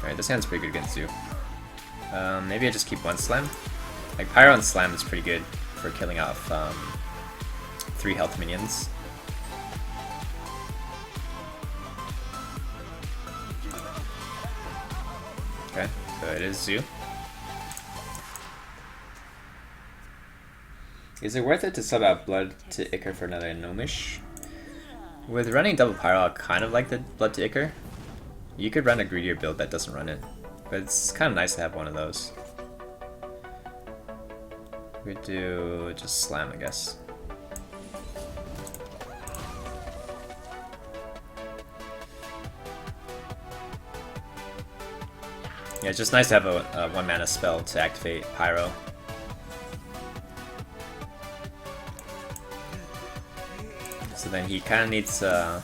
Alright, this hand's pretty good against Zoo. Maybe I just keep one slam. Like Pyro and Slam is pretty good for killing off 3 health minions. Okay, so it is Zoo. Is it worth it to sub out Blood to Ichor for another Gnomish? With running double Pyro, I kind of like the Blood to Ichor. You could run a greedier build that doesn't run it, but it's kind of nice to have one of those. We could do just Slam, I guess. Yeah, it's just nice to have a 1 mana spell to activate Pyro. So then he kind of needs the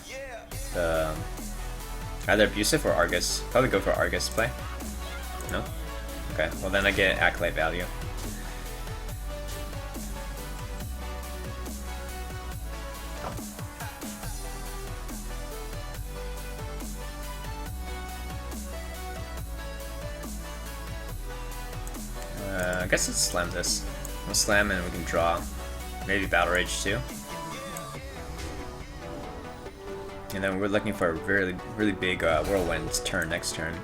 either Abusive or Argus. Probably go for Argus play. No? Okay, well then I get Acolyte value. I guess let's slam this. We'll slam and we can draw. Maybe Battle Rage too. And then we're looking for a really big Whirlwind turn next turn.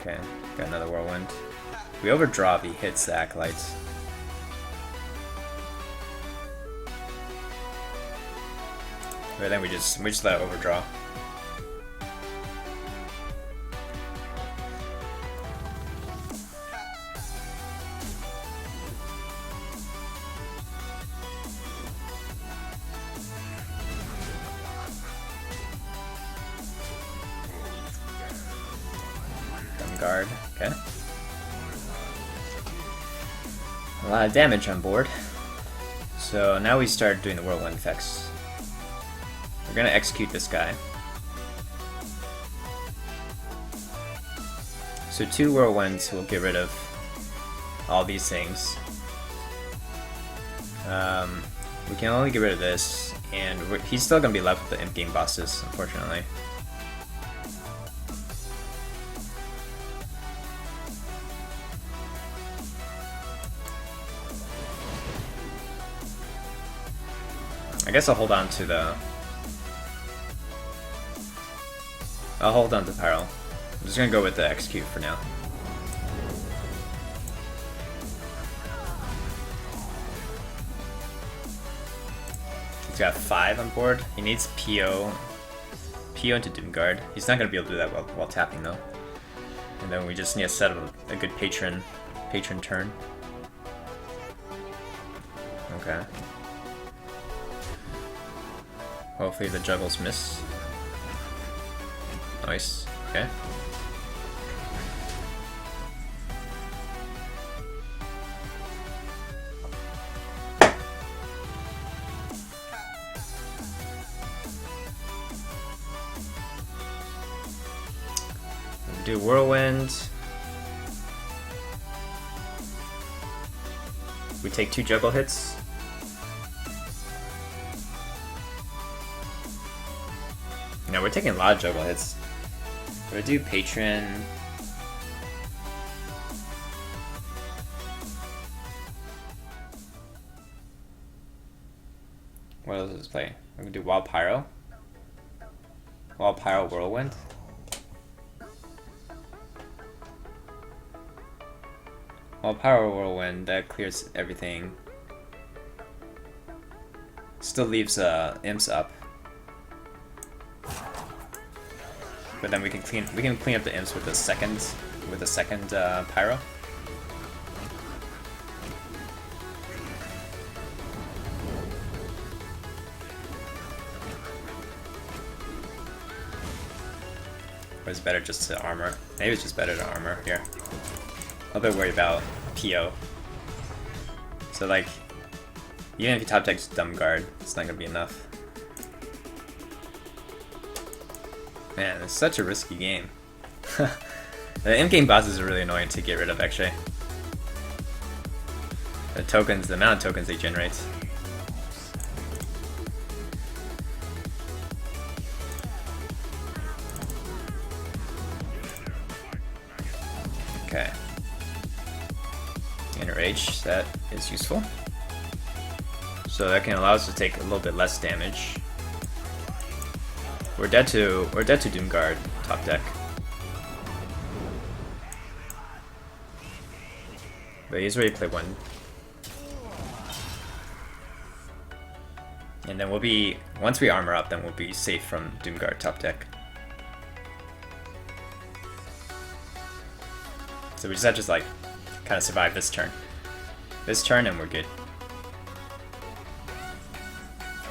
Okay, got another Whirlwind. We overdraw if he hits the Acolytes. But then we just let it overdraw. Guard, okay. A lot of damage on board. So now we start doing the Whirlwind effects. We're gonna execute this guy. So 2 Whirlwinds will get rid of all these things. We can only get rid of this, and he's still gonna be left with the Imp game bosses, unfortunately. I guess I'll hold on to the... I'll hold on to Pyro. I'm just gonna go with the execute for now. He's got 5 on board. He needs PO into Doomguard. He's not gonna be able to do that while tapping though. And then we just need to set up a good patron turn. Okay. Hopefully the juggles miss. Nice. Okay. Do Whirlwind. We take 2 juggle hits. No, we're taking a lot of juggle hits. We're gonna do Patron. What else does this play? We're gonna do Wild Pyro. Wild Pyro Whirlwind. Wild Pyro Whirlwind, that clears everything. Still leaves imps up. But then we can clean up the imps with the second Pyro. Or is it better just to armor? Maybe it's just better to armor here. A little bit worried about PO. So like, even if you top deck Dumb Guard, it's not gonna be enough. Man, it's such a risky game. The in-game bosses are really annoying to get rid of, actually. The tokens, the amount of tokens they generate. Okay. Inner H, that is useful. So that can allow us to take a little bit less damage. We're dead to Doomguard top deck. But he's already played one. And then we'll be, once we armor up, then we'll be safe from Doomguard top deck. So we just have to like kind of survive this turn. This turn and we're good.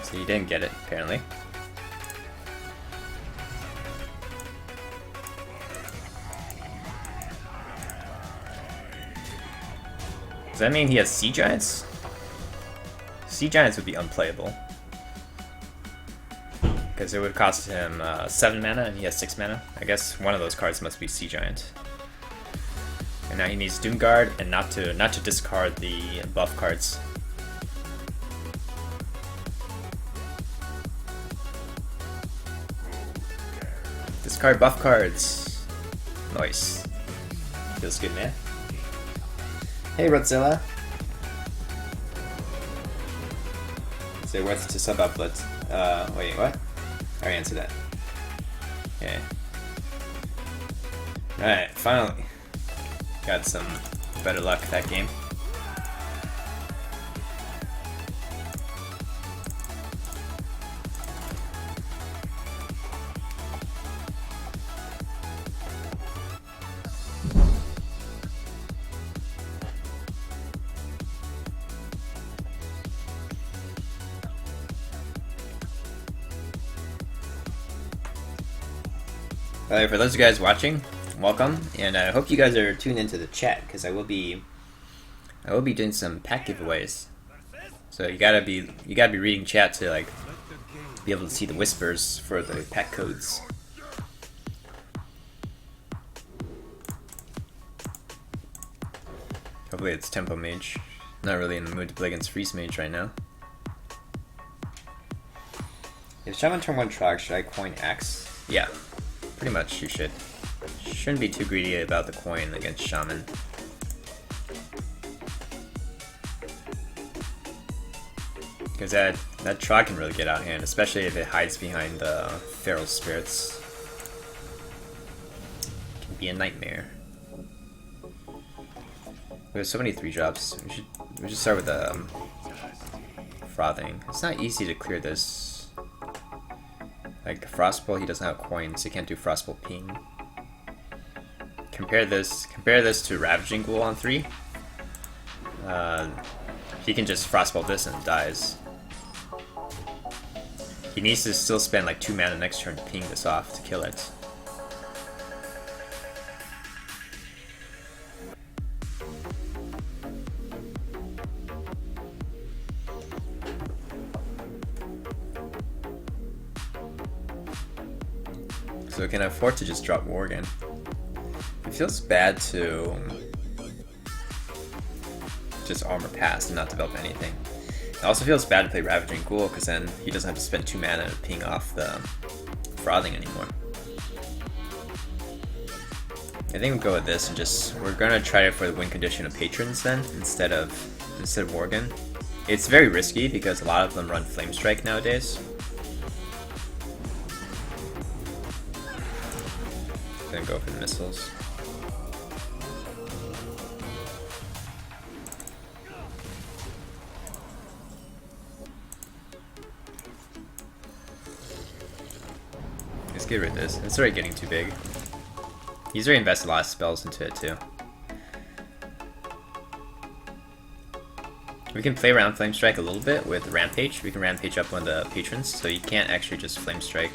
So you didn't get it, apparently. Does that mean he has Sea Giants? Sea Giants would be unplayable. Because it would cost him 7 mana and he has 6 mana. I guess one of those cards must be Sea Giant. And now he needs Doomguard and not to discard the buff cards. Discard buff cards. Nice. Feels good, man. Hey, Rodzilla. Is it worth to sub up? Let's. Wait, what? I already answered that. Okay. Alright, finally. Got some better luck that game. For those of you guys watching, welcome, and I hope you guys are tuned into the chat because I will be doing some pack giveaways. So you gotta be reading chat to like be able to see the whispers for the pack codes. Hopefully it's Tempo Mage. Not really in the mood to play against Freeze Mage right now. If Shaman turn 1 Trog, should I coin Axe? Yeah. Pretty much, you should. Shouldn't be too greedy about the coin against Shaman. Because that Trog can really get out of hand, especially if it hides behind the Feral Spirits. It can be a nightmare. There's so many 3-drops. We should start with Frothing. It's not easy to clear this. Like Frostbolt, he doesn't have coins, so he can't do Frostbolt Ping. Compare this to Ravaging Ghoul on 3. He can just Frostbolt this and it dies. He needs to still spend like 2 mana next turn to ping this off to kill it. So we can afford to just drop Worgen. It feels bad to just armor past and not develop anything. It also feels bad to play Ravaging Ghoul because then he doesn't have to spend 2 mana to ping off the Frothing anymore. I think we'll go with this and we're gonna try it for the win condition of Patrons then instead of Worgen. It's very risky because a lot of them run Flame Strike nowadays. Gonna go for the missiles. Let's get rid of this. It's already getting too big. He's already invested a lot of spells into it too. We can play around Flame Strike a little bit with Rampage. We can Rampage up one of the Patrons, so you can't actually just Flame Strike.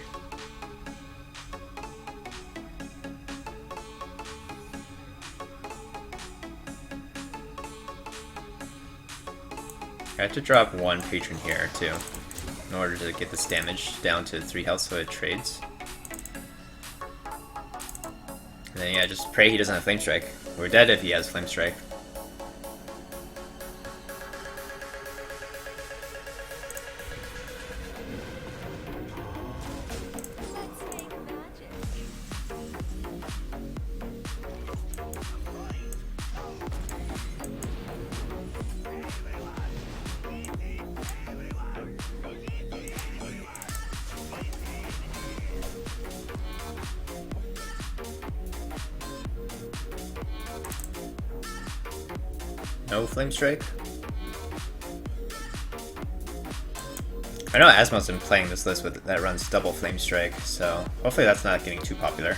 I have to drop 1 Patron here too, in order to get this damage down to 3 health so it trades. And then yeah, just pray he doesn't have Flame Strike. We're dead if he has Flame Strike. No Flame Strike. I know Asmo's been playing this list with that runs double Flame Strike, so hopefully that's not getting too popular.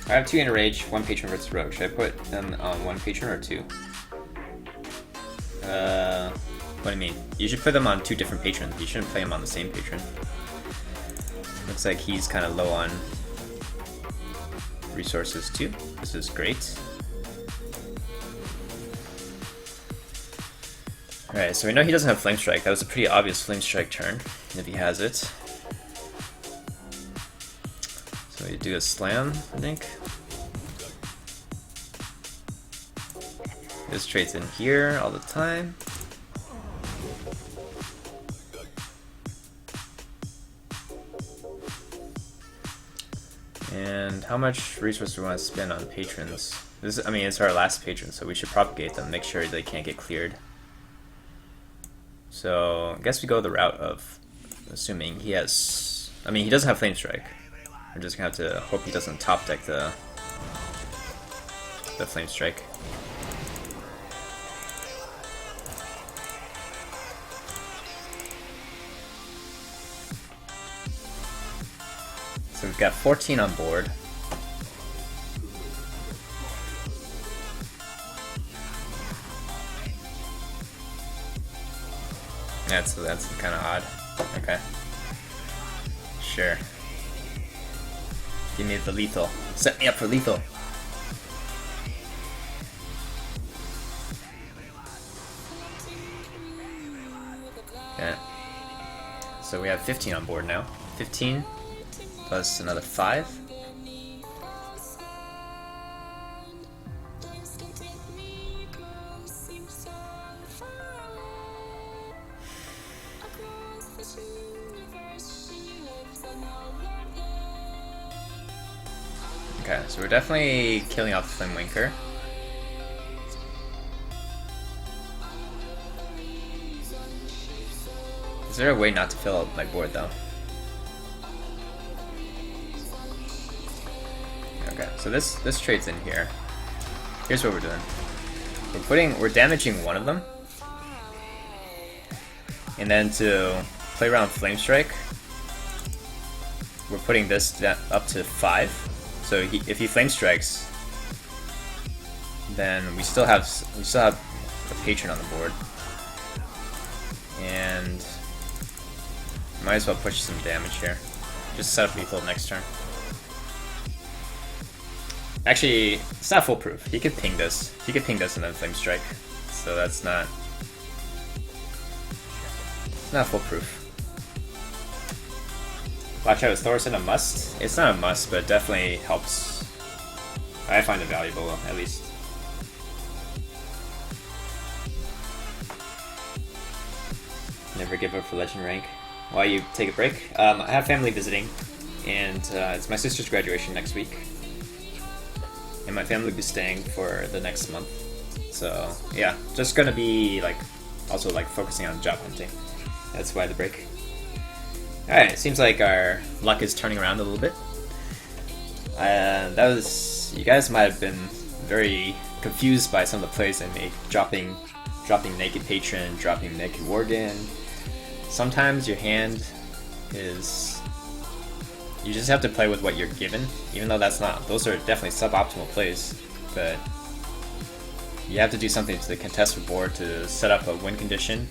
I have 2 Enrage, 1 Patron versus Rogue. Should I put them on 1 Patron or 2? What do you mean? You should put them on 2 different patrons. You shouldn't play them on the same patron. Looks like he's kind of low on resources too. This is great. Alright, so we know he doesn't have Flame Strike. That was a pretty obvious Flame Strike turn, if he has it. So we do a slam, I think. This trade's in here all the time. And how much resources do we want to spend on patrons? This is, I mean, it's our last patron, so we should propagate them, make sure they can't get cleared. So I guess we go the route of assuming he has. I mean, he doesn't have Flame Strike. We're just gonna have to hope he doesn't top deck the Flame Strike. So we've got 14 on board. That's kind of odd. Okay. Sure. Give me the lethal. Set me up for lethal. Yeah. So we have 15 on board now. 15 plus another 5. Okay, so we're definitely killing off the Flame Winker. Is there a way not to fill up my board though? Okay, so this trade's in here. Here's what we're doing. We're damaging one of them. And then to play around Flame Strike, we're putting this up to 5. So if he Flame Strikes, then we still have a patron on the board, and might as well push some damage here. Just set up lethal next turn. Actually, it's not foolproof. He could ping this. He could ping this and then Flame Strike. So that's not foolproof. Watch out, is Thorson a must? It's not a must, but it definitely helps. I find it valuable, at least. Never give up for legend rank. While you take a break, I have family visiting, and it's my sister's graduation next week. And my family will be staying for the next month. So, yeah, just gonna be, also focusing on job hunting. That's why the break. Alright, it seems like our luck is turning around a little bit. You guys might have been very confused by some of the plays I made. Dropping Naked Patron, dropping Naked Worgen. Sometimes your hand is... You just have to play with what you're given, even though those are definitely suboptimal plays, but you have to do something to the contested board to set up a win condition.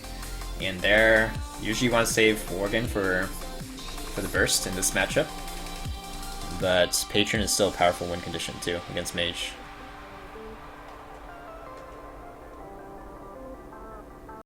And there, usually you want to save Worgen for the burst in this matchup, but Patron is still a powerful win condition too against Mage.